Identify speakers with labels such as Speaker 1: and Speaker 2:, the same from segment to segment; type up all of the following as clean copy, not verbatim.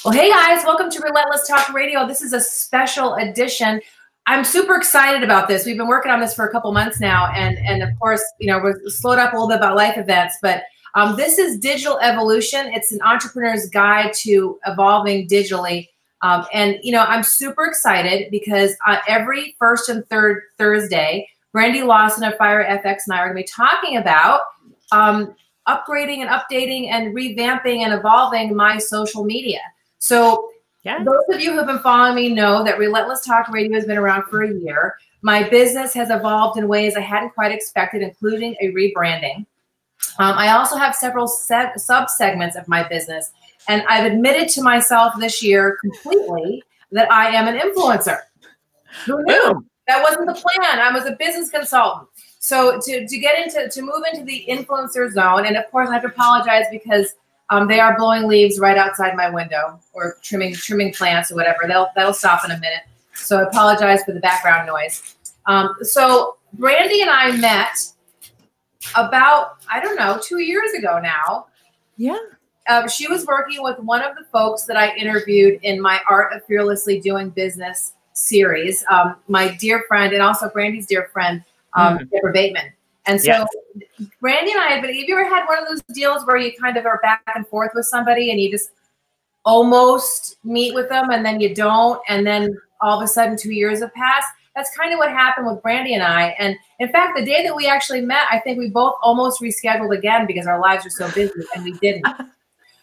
Speaker 1: Well, hey guys, welcome to Relentless Talk Radio. This is a special edition. I'm super excited about this. We've been working on this for a couple months now, and of course, you know, we're slowed up a little bit about life events, but this is Digital Evolution. It's an entrepreneur's guide to evolving digitally. And, you know, I'm super excited because every first and third Thursday, Brandy Lawson of FieryFX and I are going to be talking about upgrading and updating and revamping and evolving my social media. So those of you who have been following me know that Relentless Talk Radio has been around for a year. My business has evolved in ways I hadn't quite expected, including a rebranding. I also have several sub-segments of my business, and I've admitted to myself this year completely that I am an influencer. Who knew? That wasn't the plan. I was a business consultant. So to move into the influencer zone, and of course I have to apologize because they are blowing leaves right outside my window, or trimming plants or whatever. That'll stop in a minute. So I apologize for the background noise. So Brandy and I met about, I don't know, 2 years ago now. Yeah. She was working with one of the folks that I interviewed in my Art of Fearlessly Doing Business series, my dear friend, and also Brandy's dear friend, Deborah Bateman. And so Brandy and I have you ever had one of those deals where you kind of are back and forth with somebody and you just almost meet with them and then you don't, and then all of a sudden 2 years have passed? That's kind of what happened with Brandy and I. And in fact, the day that we actually met, I think we both almost rescheduled again because our lives were so busy, and we didn't.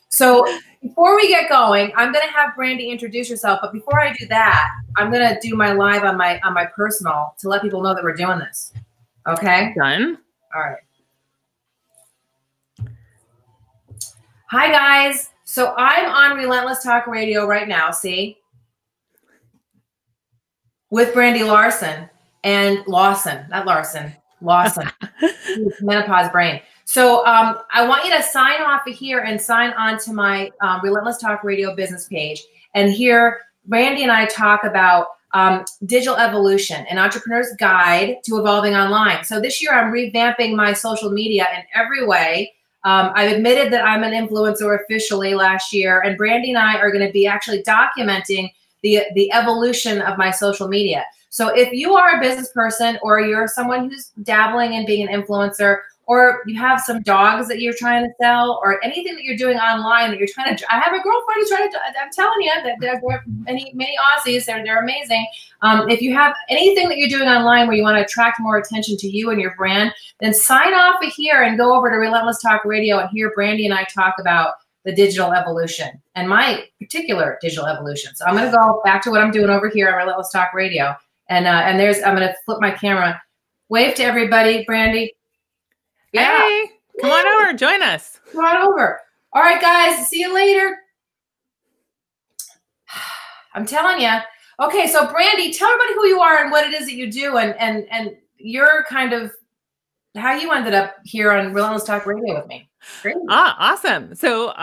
Speaker 1: So before we get going, I'm going to have Brandy introduce herself. But before I do that, I'm going to do my live on my personal to let people know that we're doing this. Okay?
Speaker 2: Done.
Speaker 1: All right. Hi, guys. So I'm on Relentless Talk Radio right now, see? With Brandy Lawson and Lawson. Menopause brain. So I want you to sign off of here and sign on to my Relentless Talk Radio business page. And here, Brandy and I talk about digital evolution, an entrepreneur's guide to evolving online. So this year I'm revamping my social media in every way. I've admitted that I'm an influencer officially last year, and Brandy and I are going to be actually documenting the evolution of my social media. So if you are a business person, or you're someone who's dabbling in being an influencer, or you have some dogs that you're trying to sell, or anything that you're doing online that you're trying to, I have a girlfriend who's trying to, I'm telling you that there are many Aussies, they're amazing. If you have anything that you're doing online where you want to attract more attention to you and your brand, then sign off of here and go over to Relentless Talk Radio and hear Brandy and I talk about the digital evolution and my particular digital evolution. So I'm going to go back to what I'm doing over here on Relentless Talk Radio. And I'm going to flip my camera. Wave to everybody, Brandy.
Speaker 2: Yeah. Hey, come on over. Join us.
Speaker 1: Come on over. All right, guys. See you later. I'm telling you. Okay, so Brandy, tell everybody who you are and what it is that you do, and your kind of how you ended up here on Relentless Talk Radio with me. Great.
Speaker 2: Awesome. So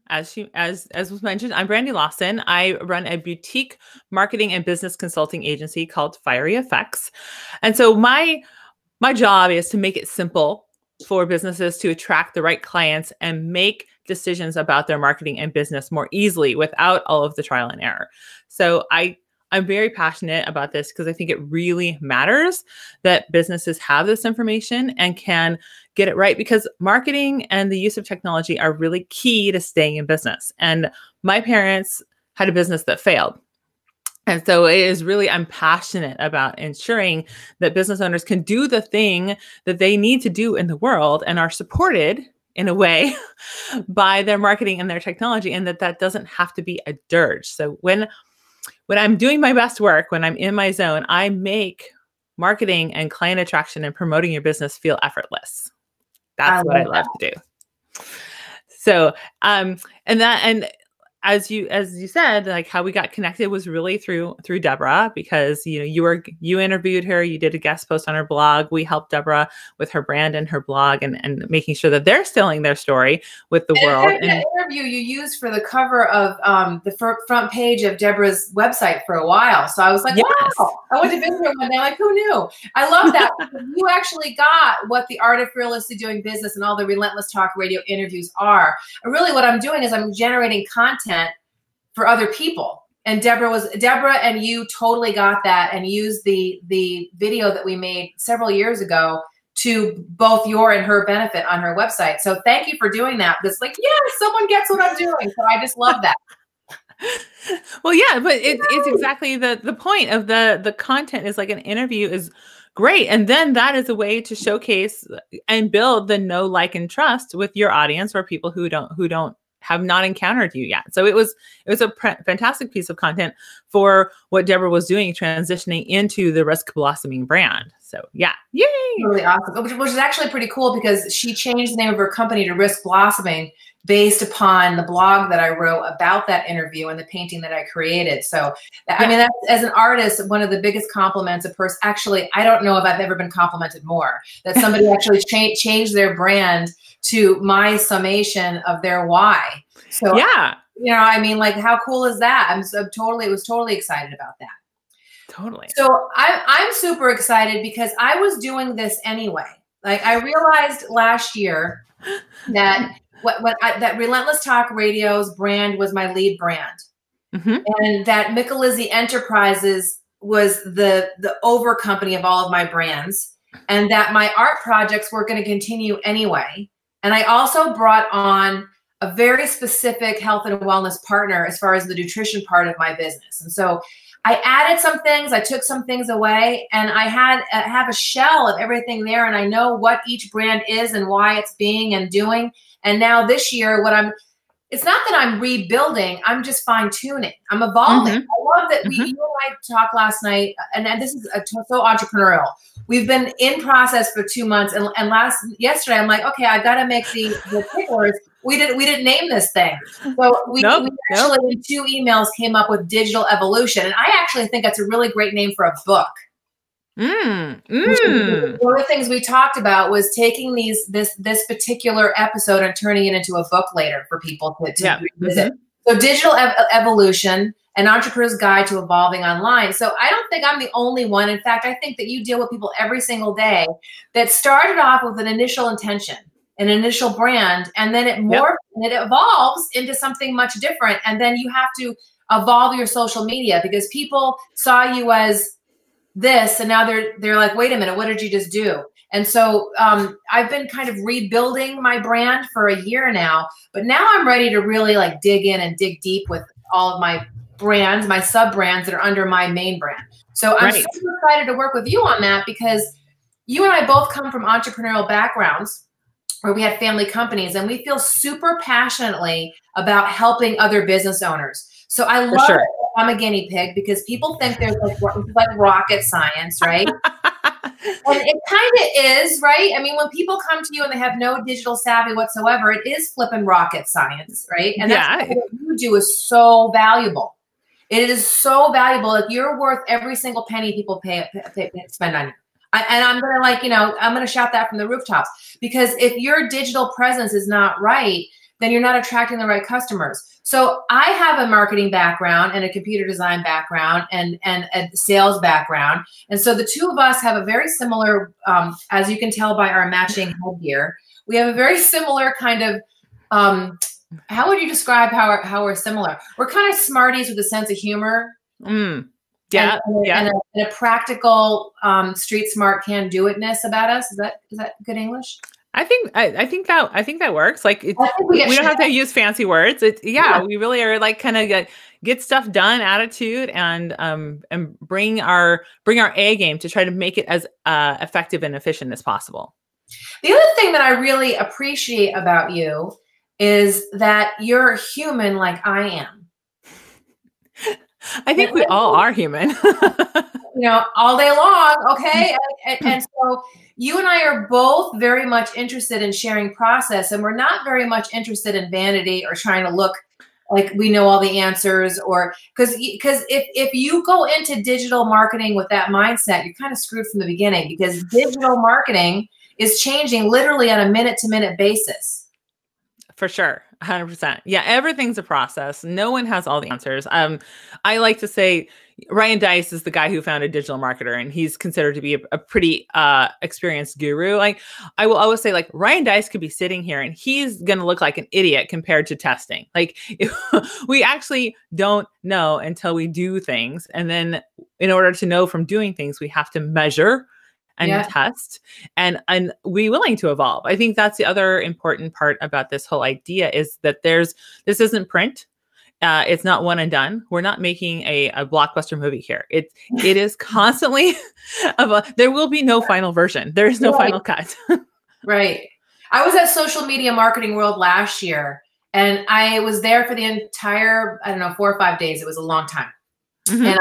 Speaker 2: as was mentioned, I'm Brandy Lawson. I run a boutique marketing and business consulting agency called FieryFX. And so my job is to make it simple for businesses to attract the right clients and make decisions about their marketing and business more easily without all of the trial and error. So I'm very passionate about this because I think it really matters that businesses have this information and can get it right, because marketing and the use of technology are really key to staying in business. And my parents had a business that failed. And so it is really, I'm passionate about ensuring that business owners can do the thing that they need to do in the world and are supported in a way by their marketing and their technology, and that doesn't have to be a dirge. So when I'm doing my best work, when I'm in my zone, I make marketing and client attraction and promoting your business feel effortless. That's what I love to do. So, and as you said, like how we got connected was really through Deborah, because you interviewed her, you did a guest post on her blog. We helped Deborah with her brand and her blog and making sure that they're telling their story with the world.
Speaker 1: And that interview you used for the cover of the front page of Deborah's website for a while. So I was like, wow, I went to visit her one day. Like, who knew? I love that. You actually got what the Art of Fearlessly Doing Business and all the Relentless Talk Radio interviews are. And really what I'm doing is I'm generating content for other people. And Deborah and you totally got that and used the video that we made several years ago to both your and her benefit on her website. So thank you for doing that. Because like, yeah, someone gets what I'm doing. So I just love that.
Speaker 2: Well, yeah, but it's exactly the point of the content is like an interview is great. And then that is a way to showcase and build the know, like, and trust with your audience or people who don't have not encountered you yet. So it was a fantastic piece of content for what Deborah was doing, transitioning into the Risk Blossoming brand. So yeah, yay!
Speaker 1: Really awesome. Which is actually pretty cool because she changed the name of her company to Risk Blossoming based upon the blog that I wrote about that interview and the painting that I created. So, yeah. I mean, that's, as an artist, one of the biggest compliments a person, actually, I don't know if I've ever been complimented more, that somebody actually changed their brand to my summation of their why. So,
Speaker 2: yeah,
Speaker 1: you know, I mean, like, how cool is that? I was totally excited about that.
Speaker 2: Totally.
Speaker 1: So I'm super excited because I was doing this anyway. Like, I realized last year that that Relentless Talk Radio's brand was my lead brand, and that Micalizzi Enterprises was the over company of all of my brands, and that my art projects were going to continue anyway. And I also brought on a very specific health and wellness partner as far as the nutrition part of my business. And so I added some things, I took some things away, and I have a shell of everything there, and I know what each brand is and why it's being and doing. And now this year, it's not that I'm rebuilding, I'm just fine tuning. I'm evolving. I love that you and I talked last night, and this is so entrepreneurial. We've been in process for 2 months, and yesterday I'm like, okay, I got to make the picklers. We didn't name this thing. So we actually in 2 emails came up with Digital Evolution, and I actually think that's a really great name for a book. One of the things we talked about was taking this particular episode and turning it into a book later for people to revisit. So Digital Evolution, an entrepreneur's guide to evolving online. So I don't think I'm the only one. In fact, I think that you deal with people every single day that started off with an initial intention, an initial brand, and then it morphs and it evolves into something much different. And then you have to evolve your social media because people saw you as this, and now they're like, wait a minute, what did you just do? And so I've been kind of rebuilding my brand for a year now, but now I'm ready to really like dig in and dig deep with all of my brands, my sub brands that are under my main brand. So I'm super excited to work with you on that because you and I both come from entrepreneurial backgrounds where we had family companies, and we feel super passionately about helping other business owners. So I love it. I'm a guinea pig because people think there's like rocket science, right? And it kind of is, right? I mean, when people come to you and they have no digital savvy whatsoever, it is flipping rocket science, right? And that's what you do is so valuable. It is so valuable. Like, you're worth every single penny people spend on you. And I'm going to I'm going to shout that from the rooftops, because if your digital presence is not right, then you're not attracting the right customers. So I have a marketing background and a computer design background and a sales background. And so the two of us have a very similar, as you can tell by our matching headgear, we have a very similar kind of, how would you describe how we're similar? We're kind of smarties with a sense of humor. And a practical, street smart can-do-itness about us. Is that good English?
Speaker 2: I think that works. Like, we don't have to use fancy words. We really are like kind of get stuff done attitude and bring our A game to try to make it as effective and efficient as possible.
Speaker 1: The other thing that I really appreciate about you is that you're human like I am.
Speaker 2: I think we all are human.
Speaker 1: All day long, okay? And so you and I are both very much interested in sharing process, and we're not very much interested in vanity or trying to look like we know all the answers, or because if you go into digital marketing with that mindset, you're kind of screwed from the beginning, because digital marketing is changing literally on a minute-to-minute basis.
Speaker 2: For sure. 100%. Yeah. Everything's a process. No one has all the answers. I like to say Ryan Dice is the guy who founded Digital Marketer, and he's considered to be a pretty experienced guru. Like, I will always say, like, Ryan Dice could be sitting here and he's going to look like an idiot compared to testing. Like, we actually don't know until we do things. And then in order to know from doing things, we have to measure and test and be willing to evolve. I think that's the other important part about this whole idea, is that this isn't print. It's not one and done. We're not making a blockbuster movie here. It is constantly there will be no final version. There is no final cut. Right.
Speaker 1: I was at Social Media Marketing World last year, and I was there for the entire, I don't know, 4 or 5 days. It was a long time. And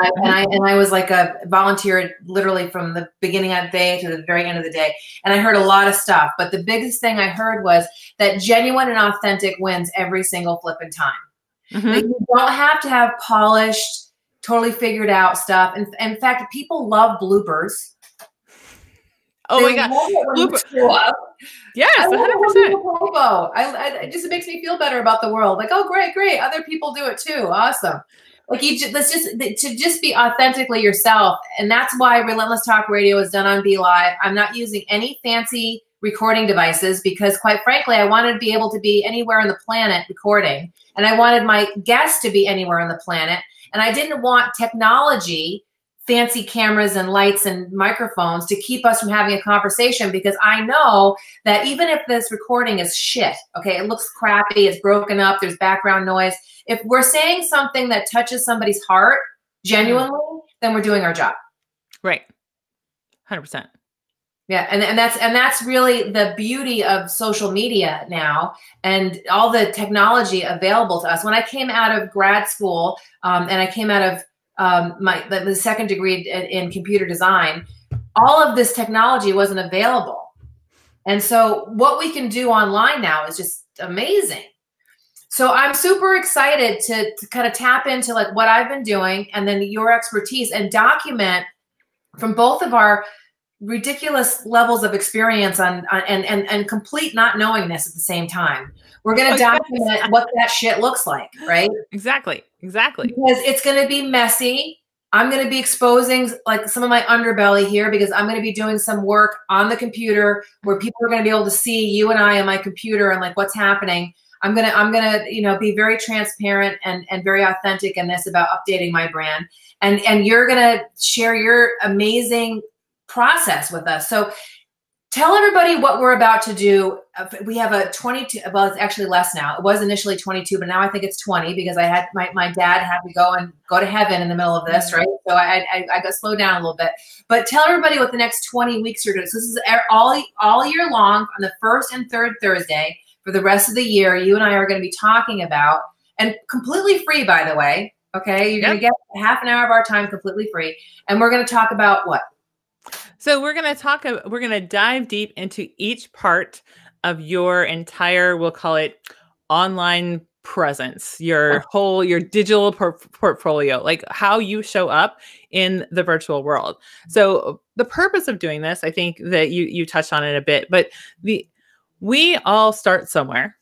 Speaker 1: I was like a volunteer literally from the beginning of the day to the very end of the day. And I heard a lot of stuff, but the biggest thing I heard was that genuine and authentic wins every single flipping time. Like, you don't have to have polished, totally figured out stuff. And in fact, people love bloopers.
Speaker 2: Oh my God. Bloopers. Yes, 100%.
Speaker 1: It just makes me feel better about the world. Like, oh, great. Other people do it too. Awesome. Like, to just be authentically yourself. And that's why Relentless Talk Radio is done on Be Live. I'm not using any fancy recording devices because, quite frankly, I wanted to be able to be anywhere on the planet recording. And I wanted my guests to be anywhere on the planet. And I didn't want technology, fancy cameras and lights and microphones to keep us from having a conversation, because I know that even if this recording is shit, okay, it looks crappy, it's broken up, there's background noise. If we're saying something that touches somebody's heart genuinely, then we're doing our job.
Speaker 2: Right. 100%.
Speaker 1: Yeah. And that's really the beauty of social media now and all the technology available to us. When I came out of grad school and I came out of the second degree in computer design, all of this technology wasn't available. And so what we can do online now is just amazing. So I'm super excited to kind of tap into like what I've been doing and then your expertise and document from both of our ridiculous levels of experience and complete not knowingness at the same time. We're going to document what that shit looks like, right?
Speaker 2: Exactly.
Speaker 1: Because it's going to be messy. I'm going to be exposing like some of my underbelly here because I'm going to be doing some work on the computer where people are going to be able to see you and I on my computer and like what's happening. I'm gonna, you know, be very transparent and very authentic in this about updating my brand. And you're gonna share your amazing process with us. So tell everybody what we're about to do. We have a 22, well, it's actually less now. It was initially 22, but now I think it's 20 because I had my dad had to go to heaven in the middle of this, right? So I got slowed down a little bit. But tell everybody what the next 20 weeks are doing. So this is all year long on the first and third Thursday. For the rest of the year, you and I are going to be talking about, and completely free, by the way, okay? You're going to get half an hour of our time completely free. And we're going to talk about what?
Speaker 2: So we're going to dive deep into each part of your entire, we'll call it online presence, your digital portfolio, like how you show up in the virtual world. So the purpose of doing this, I think that you touched on it a bit, but we all start somewhere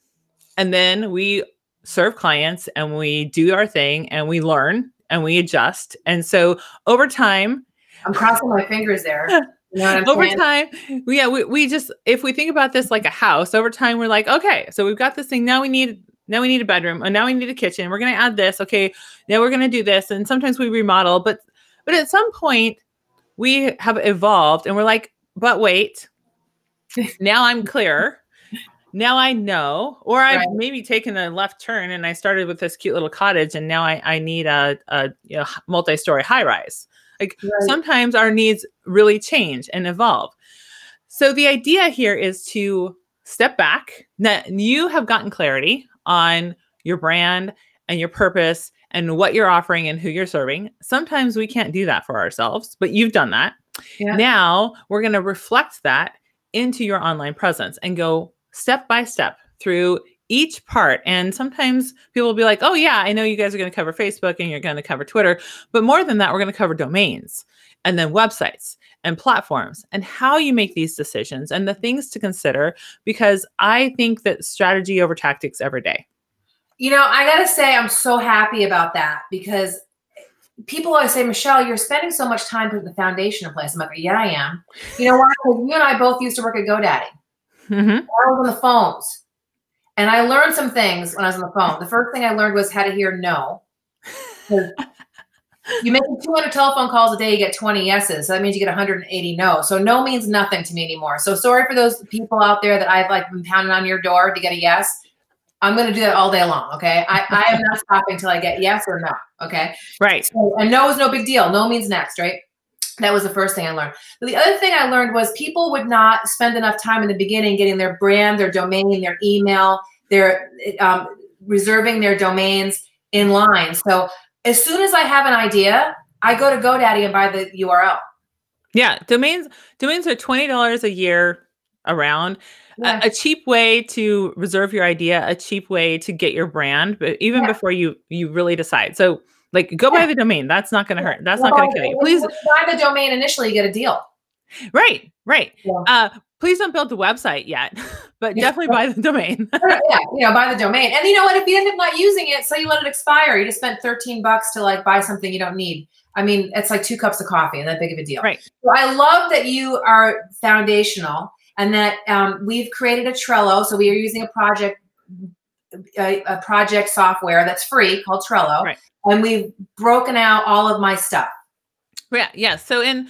Speaker 2: and then we serve clients and we do our thing and we learn and we adjust. And so over time,
Speaker 1: I'm crossing my fingers there. You know what I'm
Speaker 2: over
Speaker 1: saying?
Speaker 2: Time, we just, if we think about this like a house, over time, we're like, okay, so we've got this thing. Now we need a bedroom and now we need a kitchen. We're going to add this. Okay. Now we're going to do this. And sometimes we remodel, but at some point we have evolved and we're like, but wait, now I'm clear. Now I know, or I've maybe taken a left turn and I started with this cute little cottage and now I need a multi-story high rise. Like sometimes our needs really change and evolve. So the idea here is to step back. Now you have gotten clarity on your brand and your purpose and what you're offering and who you're serving. Sometimes we can't do that for ourselves, but you've done that. Yeah. Now we're going to reflect that into your online presence and go step by step through each part. And sometimes people will be like, oh yeah, I know you guys are going to cover Facebook and you're going to cover Twitter, but more than that, we're going to cover domains and then websites and platforms and how you make these decisions and the things to consider, because I think that strategy over tactics every day.
Speaker 1: You know, I got to say, I'm so happy about that, because people always say, Michelle, you're spending so much time putting the foundation in place. I'm like, yeah, I am. You know why? Because you and I both used to work at GoDaddy.
Speaker 2: Mm-hmm.
Speaker 1: I was on the phones, and I learned some things when I was on the phone. The first thing I learned was how to hear no. You make 200 telephone calls a day, you get 20 yeses. So that means you get 180 no. So no means nothing to me anymore. So sorry for those people out there that I've like been pounding on your door to get a yes. I'm going to do that all day long. Okay. I am not stopping till I get yes or no. Okay.
Speaker 2: Right.
Speaker 1: So, and no is no big deal. No means next, right? That was the first thing I learned. But the other thing I learned was people would not spend enough time in the beginning getting their brand, their domain, their email, their reserving their domains in line. So as soon as I have an idea, I go to GoDaddy and buy the URL.
Speaker 2: Yeah. Domains are $20 a year around. Yeah. A cheap way to reserve your idea, a cheap way to get your brand, but even before you really decide. So like, go buy the domain. That's not going to hurt. That's not going to kill you. Please
Speaker 1: buy the domain initially, you get a deal.
Speaker 2: Right. Yeah. Please don't build the website yet, but definitely buy the domain.
Speaker 1: Yeah, buy the domain. And you know what? If you end up not using it, so you let it expire, you just spent $13 to like buy something you don't need. I mean, it's like 2 cups of coffee, and that big of a deal.
Speaker 2: Right.
Speaker 1: So I love that you are foundational, and that we've created a Trello. So we are using a project software that's free called Trello,
Speaker 2: right.
Speaker 1: And we've broken out all of my stuff.
Speaker 2: Yeah. So in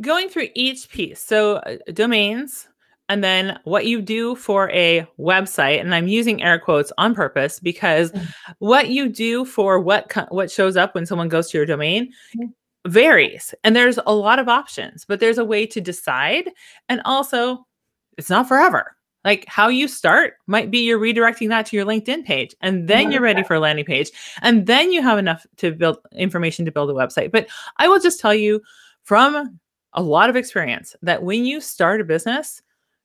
Speaker 2: going through each piece, so domains, and then what you do for a website, and I'm using air quotes on purpose because what you do for what shows up when someone goes to your domain varies, and there's a lot of options, but there's a way to decide, and also it's not forever. Like how you start might be you're redirecting that to your LinkedIn page, and then you're ready for a landing page, and then you have enough to build information to build a website. But I will just tell you from a lot of experience that when you start a business,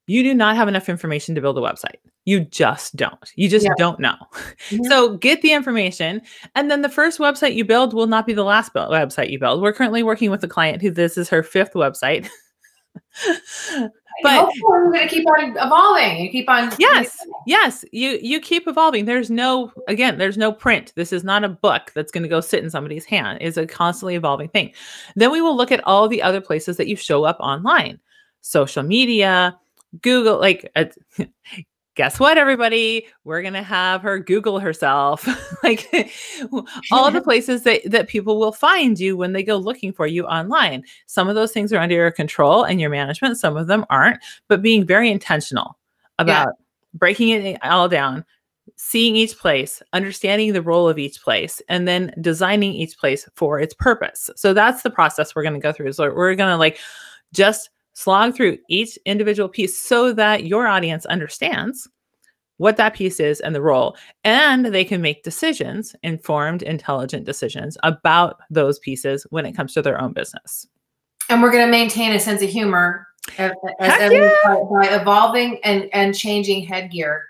Speaker 2: you do not have enough information to build a website. You just don't. You just don't know. Mm-hmm. So get the information. And then the first website you build will not be the last website you build. We're currently working with a client who this is her 5th website.
Speaker 1: But we're going to keep on evolving. You keep on.
Speaker 2: Yes. You keep evolving. There's no print. This is not a book that's going to go sit in somebody's hand. It's a constantly evolving thing. Then we will look at all the other places that you show up online, social media, Google, like, guess what, everybody? We're going to have her Google herself. Like all the places that people will find you when they go looking for you online. Some of those things are under your control and your management. Some of them aren't, but being very intentional about breaking it all down, seeing each place, understanding the role of each place, and then designing each place for its purpose. So that's the process we're going to go through. So we're going to like just slog through each individual piece so that your audience understands what that piece is and the role, and they can make decisions, informed, intelligent decisions about those pieces when it comes to their own business. And we're going to maintain a sense of humor by evolving and changing headgear.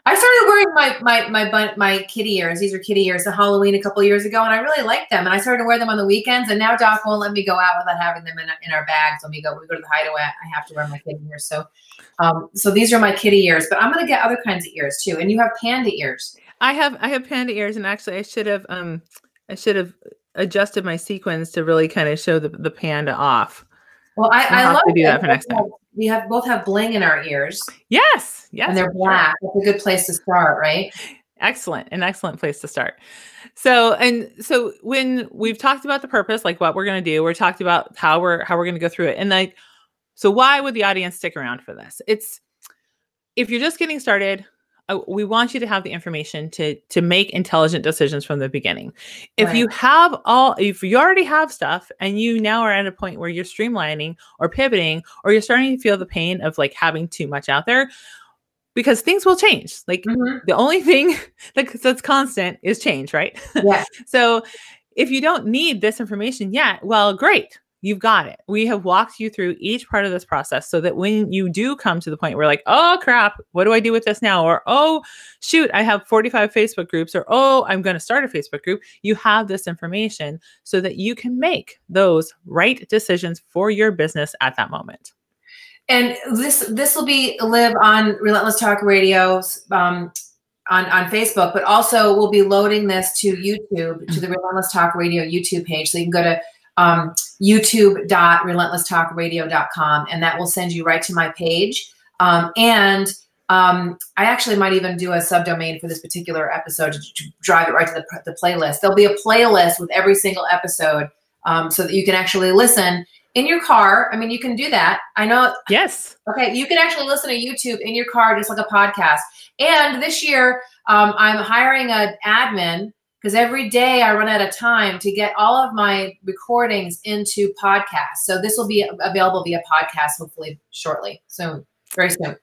Speaker 2: I started wearing my kitty ears. These are kitty ears to Halloween a couple of years ago, and I really liked them. And I started to wear them on the weekends. And now Doc won't let me go out without having them in our bags. When we go to the hideaway, I have to wear my kitty ears. So these are my kitty ears. But I'm going to get other kinds of ears too. And you have panda ears. I have panda ears, and actually, I should have adjusted my sequins to really kind of show the panda off. Well, I love to do that for next time. We both have bling in our ears. Yes. And they're black. Sure. That's a good place to start, right? Excellent. An excellent place to start. So when we've talked about the purpose, like what we're going to do, we're talking about how we're going to go through it. And like, so why would the audience stick around for this? It's, if you're just getting started, we want you to have the information to make intelligent decisions from the beginning. If you already have stuff and you now are at a point where you're streamlining or pivoting, or you're starting to feel the pain of like having too much out there, because things will change. Like the only thing that's constant is change, right? Yeah. So if you don't need this information yet, well, great. you've got it. We have walked you through each part of this process so that when you do come to the point where like, oh crap, what do I do with this now? Or, oh shoot, I have 45 Facebook groups, or, oh, I'm going to start a Facebook group. You have this information so that you can make those right decisions for your business at that moment.
Speaker 1: And this will be live on Relentless Talk Radio's on Facebook, but also we'll be loading this to YouTube, to the Relentless Talk Radio YouTube page. So you can go to youtube.relentlesstalkradio.com, and that will send you right to my page. I actually might even do a subdomain for this particular episode to drive it right to the playlist. There'll be a playlist with every single episode so that you can actually listen in your car. I mean, you can do that. I know.
Speaker 2: Yes.
Speaker 1: Okay. You can actually listen to YouTube in your car, just like a podcast. And this year, I'm hiring an admin because every day I run out of time to get all of my recordings into podcasts. So this will be available via podcast, hopefully shortly, soon, very soon.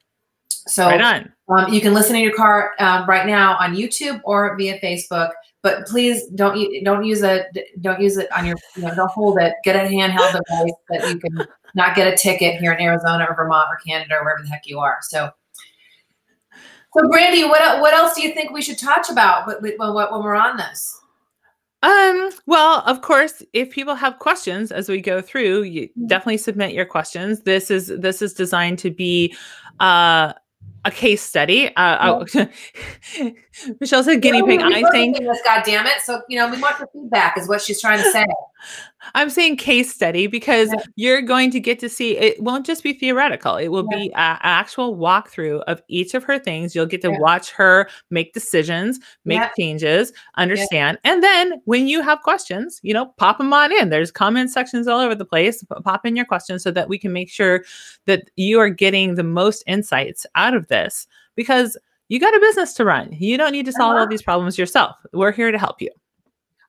Speaker 1: So
Speaker 2: right on.
Speaker 1: You can listen in your car right now on YouTube or via Facebook. But please don't use it on your, don't hold it. Get a handheld device that you can not get a ticket here in Arizona or Vermont or Canada or wherever the heck you are. So Brandy, what else do you think we should talk about when we're on this?
Speaker 2: Well, of course, if people have questions as we go through, you definitely submit your questions. This is designed to be a case study. Michelle said guinea pig. I'm saying
Speaker 1: this, God damn it. So, we want the feedback is what she's trying to say.
Speaker 2: I'm saying case study because you're going to get to see, it won't just be theoretical. It will be an actual walkthrough of each of her things. You'll get to watch her make decisions, make changes, understand. And then when you have questions, pop them on in. There's comment sections all over the place. Pop in your questions so that we can make sure that you are getting the most insights out of this, because you got a business to run. You don't need to solve all these problems yourself. We're here to help you.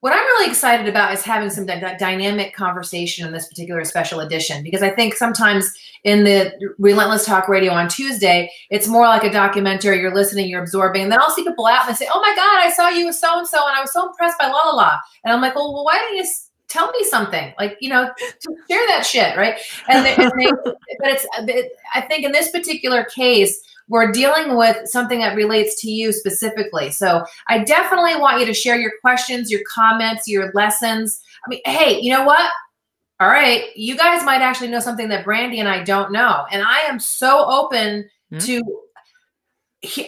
Speaker 1: What I'm really excited about is having some dynamic conversation in this particular special edition, because I think sometimes in the Relentless Talk Radio on Tuesday, it's more like a documentary. You're listening, you're absorbing, and then I'll see people out and they say, oh my God, I saw you with so-and-so and I was so impressed by la la la. And I'm like, well, why don't you tell me something? Like, to share that shit, right? I think in this particular case, we're dealing with something that relates to you specifically. So I definitely want you to share your questions, your comments, your lessons. I mean, hey, you know what? All right. You guys might actually know something that Brandy and I don't know. And I am so open to,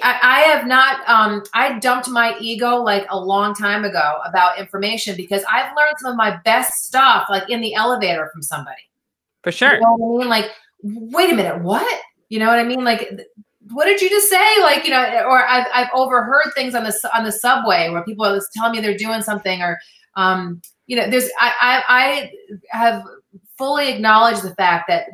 Speaker 1: I dumped my ego like a long time ago about information, because I've learned some of my best stuff like in the elevator from somebody.
Speaker 2: For sure.
Speaker 1: You know what I mean? Like, wait a minute, what? You know what I mean? Like, what did you just say? Like, or I've overheard things on the subway where people are telling me they're doing something, or, I have fully acknowledged the fact that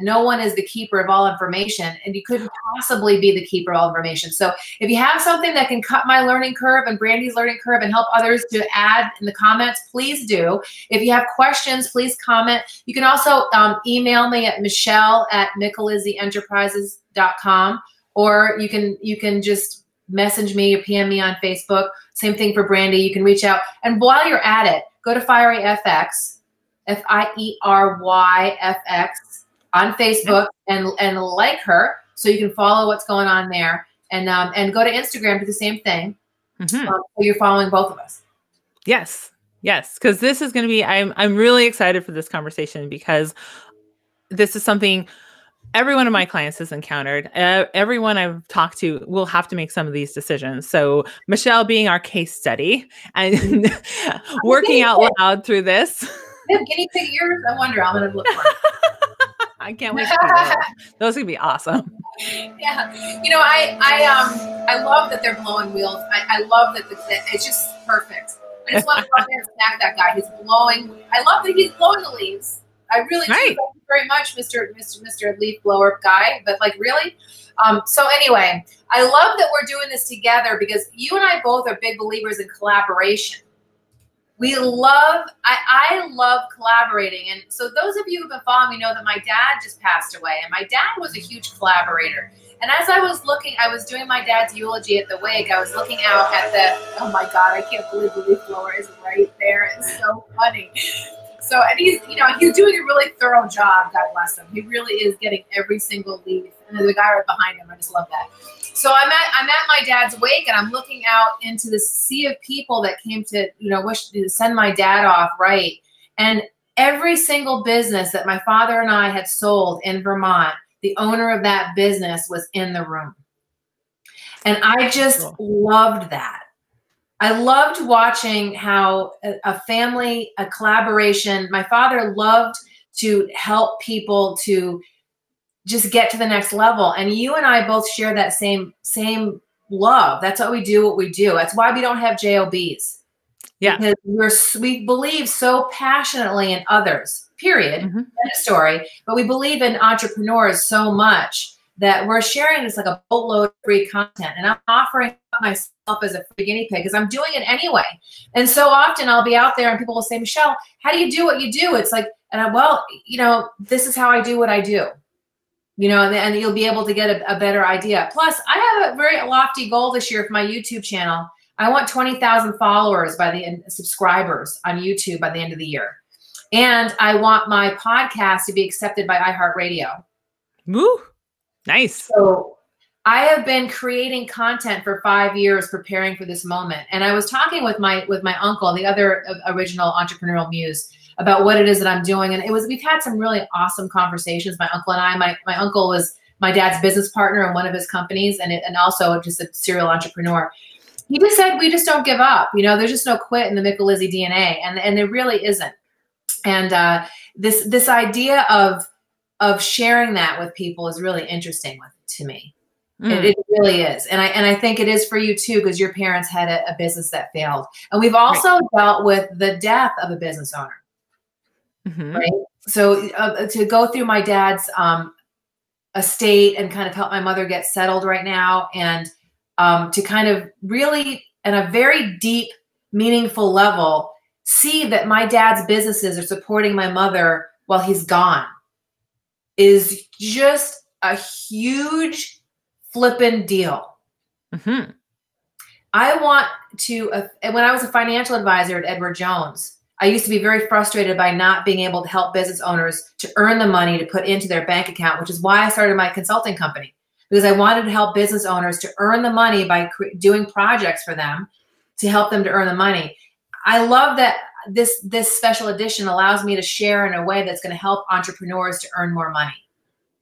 Speaker 1: no one is the keeper of all information, and you couldn't possibly be the keeper of all information. So if you have something that can cut my learning curve and Brandy's learning curve and help others to add in the comments, please do. If you have questions, please comment. You can also email me at michelle@micalizzienterprises.com. Or you can just message me or PM me on Facebook. Same thing for Brandy. You can reach out. And while you're at it, go to FieryFX, FieryFX on Facebook and like her so you can follow what's going on there. And go to Instagram, do the same thing. So you're following both of us.
Speaker 2: Yes. Yes. Because this is going to be, I'm really excited for this conversation, because this is something every one of my clients has encountered. Everyone I've talked to will have to make some of these decisions. So Michelle being our case study and working out loud through this.
Speaker 1: Guinea pig ears? I wonder. I'm going to look for it.
Speaker 2: I can't wait to see those. Those would be awesome.
Speaker 1: Yeah. I love that they're blowing wheels. I love that it's just perfect. I just want to go out there and smack that guy. He's blowing. I love that he's blowing the leaves. I really do. Thank you very much, Mr. Leaf Blower guy. But like, really? So anyway, I love that we're doing this together, because you and I both are big believers in collaboration. I love collaborating. And so those of you who've been following me know that my dad just passed away, and my dad was a huge collaborator. And as I was doing my dad's eulogy at the wake, I was looking out at oh my God, I can't believe the leaf blower is right there. It's so funny. So, and he's, you know, he's doing a really thorough job. God bless him. He really is getting every single leaf. And there's a guy right behind him. I just love that. So I'm at my dad's wake, and I'm looking out into the sea of people that came to, you know, wish to send my dad off right. And every single business that my father and I had sold in Vermont, the owner of that business was in the room. And I just loved that. I loved watching how a family, a collaboration, my father loved to help people to just get to the next level. And you and I both share that same love. That's why we do what we do. That's why we don't have JOBs. Yeah. Because we believe so passionately in others, period. End of story. But we believe in entrepreneurs so much that we're sharing this like a boatload of free content. And I'm offering myself as a free guinea pig because I'm doing it anyway. And so often I'll be out there and people will say, Michelle, how do you do what you do? It's like, well, you know, this is how I do what I do. You know, and you'll be able to get a better idea. Plus, I have a very lofty goal this year for my YouTube channel. I want 20,000 followers by the end, subscribers on YouTube by the end of the year. And I want my podcast to be accepted by iHeartRadio.
Speaker 2: Woo! Nice.
Speaker 1: So I have been creating content for 5 years, preparing for this moment. And I was talking with my uncle, the other original entrepreneurial muse, about what it is that I'm doing. And we've had some really awesome conversations, my uncle and I. My uncle was my dad's business partner in one of his companies and also just a serial entrepreneur. He just said, we just don't give up. You know, there's just no quit in the Micalizzi DNA. And there really isn't. And this idea of sharing that with people is really interesting to me. It really is. And I think it is for you too, because your parents had a business that failed. And we've also dealt with the death of a business owner. Right. So to go through my dad's estate and kind of help my mother get settled right now, and to kind of really, at a very deep, meaningful level, see that my dad's businesses are supporting my mother while he's gone is just a huge flippin' deal. I want to, when I was a financial advisor at Edward Jones, I used to be very frustrated by not being able to help business owners to earn the money to put into their bank account, which is why I started my consulting company, because I wanted to help business owners to earn the money by doing projects for them to help them to earn the money. I love that this special edition allows me to share in a way that's going to help entrepreneurs to earn more money,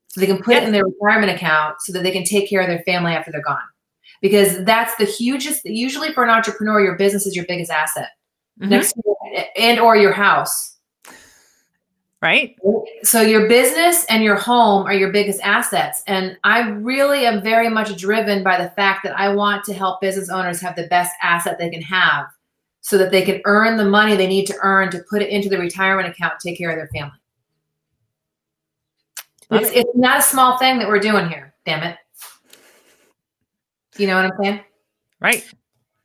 Speaker 1: so they can put it in their retirement account so that they can take care of their family after they're gone. Because that's the hugest, usually for an entrepreneur, your business is your biggest asset. Next to and or your house.
Speaker 2: Right.
Speaker 1: So your business and your home are your biggest assets. And I really am very much driven by the fact that I want to help business owners have the best asset they can have so that they can earn the money they need to earn to put it into the retirement account to take care of their family. It's not a small thing that we're doing here, damn it. You know what I'm saying?
Speaker 2: Right.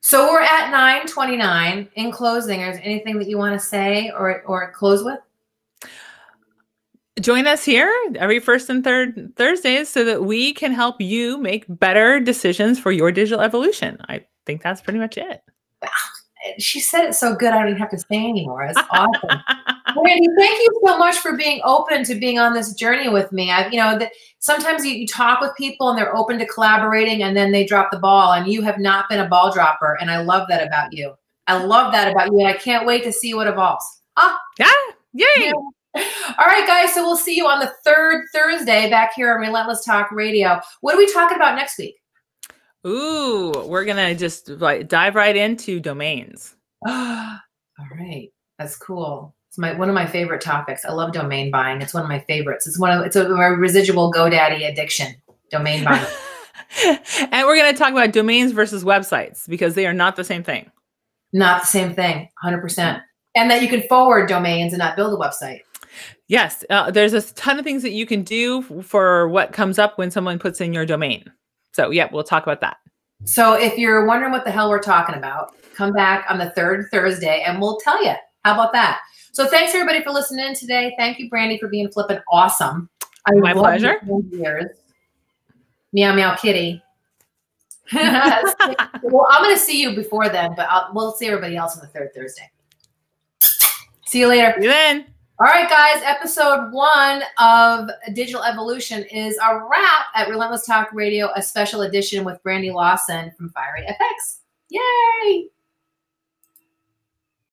Speaker 1: So we're at 9:29. In closing, is there anything that you want to say or close with?
Speaker 2: Join us here every first and third Thursdays so that we can help you make better decisions for your digital evolution. I think that's pretty much it.
Speaker 1: She said it so good I don't even have to say anymore. It's awesome. Brandy, thank you so much for being open to being on this journey with me. Sometimes you talk with people and they're open to collaborating and then they drop the ball, and you have not been a ball dropper. And I love that about you. I love that about you. And I can't wait to see what evolves.
Speaker 2: Yeah. Yay.
Speaker 1: Yeah. All right, guys. So we'll see you on the third Thursday back here on Relentless Talk Radio. What are we talking about next week?
Speaker 2: Ooh, we're going to just dive right into domains.
Speaker 1: All right. That's cool. It's one of my favorite topics. I love domain buying. It's one of my favorites. It's a residual GoDaddy addiction, domain buying.
Speaker 2: And we're going to talk about domains versus websites because they are not the same thing.
Speaker 1: Not the same thing, 100%. And that you can forward domains and not build a website.
Speaker 2: Yes. There's a ton of things that you can do for what comes up when someone puts in your domain. So, yeah, we'll talk about that.
Speaker 1: So if you're wondering what the hell we're talking about, come back on the third Thursday and we'll tell you. How about that? So thanks, everybody, for listening in today. Thank you, Brandy, for being flippin' awesome.
Speaker 2: My pleasure.
Speaker 1: Meow, meow, kitty. Well, I'm going to see you before then, but we'll see everybody else on the third Thursday. See you later.
Speaker 2: See you then.
Speaker 1: All right, guys, episode 1 of Digital Evolution is a wrap at Relentless Talk Radio, a special edition with Brandy Lawson from FieryFX. Yay!